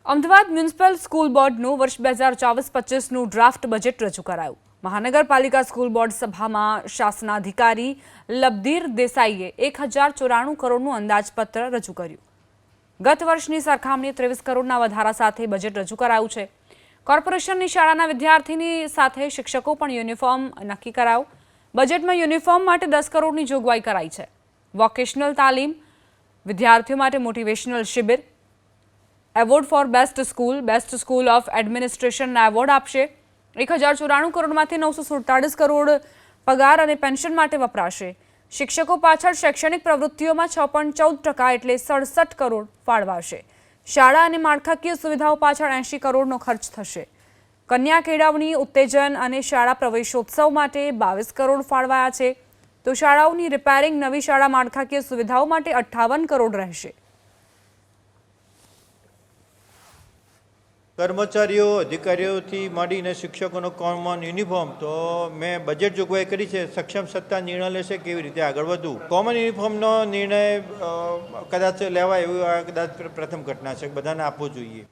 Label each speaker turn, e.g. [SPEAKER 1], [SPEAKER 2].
[SPEAKER 1] Ahmedabad municipal school બોર્ડનું વર્ષ 2024-25નું draft budget રજૂ કરાયું। મહાનગરપાલિકા સ્કૂલ બોર્ડ સભામાં શાસનાધિકારી લબધીર દેસાઈએ 1094 કરોડનું અંદાજપત્ર રજૂ કર્યું। ગત વર્ષની સરખામણીએ 23 કરોડના વધારા સાથે બજેટ રજૂ કરાયું છે। કોર્પોરેશનની શાળાના વિદ્યાર્થીની સાથે શિક્ષકો પણ યુનિફોર્મ નક્કી કરાયો। બજેટમાં યુનિફોર્મ માટે 10 કરોડની જોગવાઈ કરાઈ છે। વોકેશનલ તાલીમ, વિદ્યાર્થીઓ માટે મોટિવેશનલ શિબિર, award for best school of એડમિનિસ્ટ્રેશનના એવોર્ડ આપશે। 1094 કરોડમાંથી 947 કરોડ પગાર અને પેન્શન માટે વપરાશે। શિક્ષકો પાછળ શૈક્ષણિક પ્રવૃત્તિઓમાં 6.14% એટલે 67 કરોડ ફાળવાશે। શાળા અને માળખાકીય સુવિધાઓ પાછળ 80 કરોડનો ખર્ચ થશે। કન્યા કેળવણી, ઉત્તેજન અને શાળા પ્રવેશોત્સવ માટે 22 કરોડ ફાળવાયા છે, તો શાળાઓની રિપેરિંગ, નવી શાળા માળખાકીય સુવિધાઓ માટે 58 કરોડ રહેશે।
[SPEAKER 2] કર્મચારીઓ, અધિકારીઓથી માંડીને શિક્ષકોનો કોમન યુનિફોર્મ તો મેં બજેટ જોગવાઈ કરી છે। સક્ષમ સત્તા નિર્ણય લેશે કેવી રીતે આગળ વધવું। કોમન યુનિફોર્મનો નિર્ણય કદાચ લેવાય એવું કદાચ પ્રથમ ઘટના છે, બધાને આપવો જોઈએ।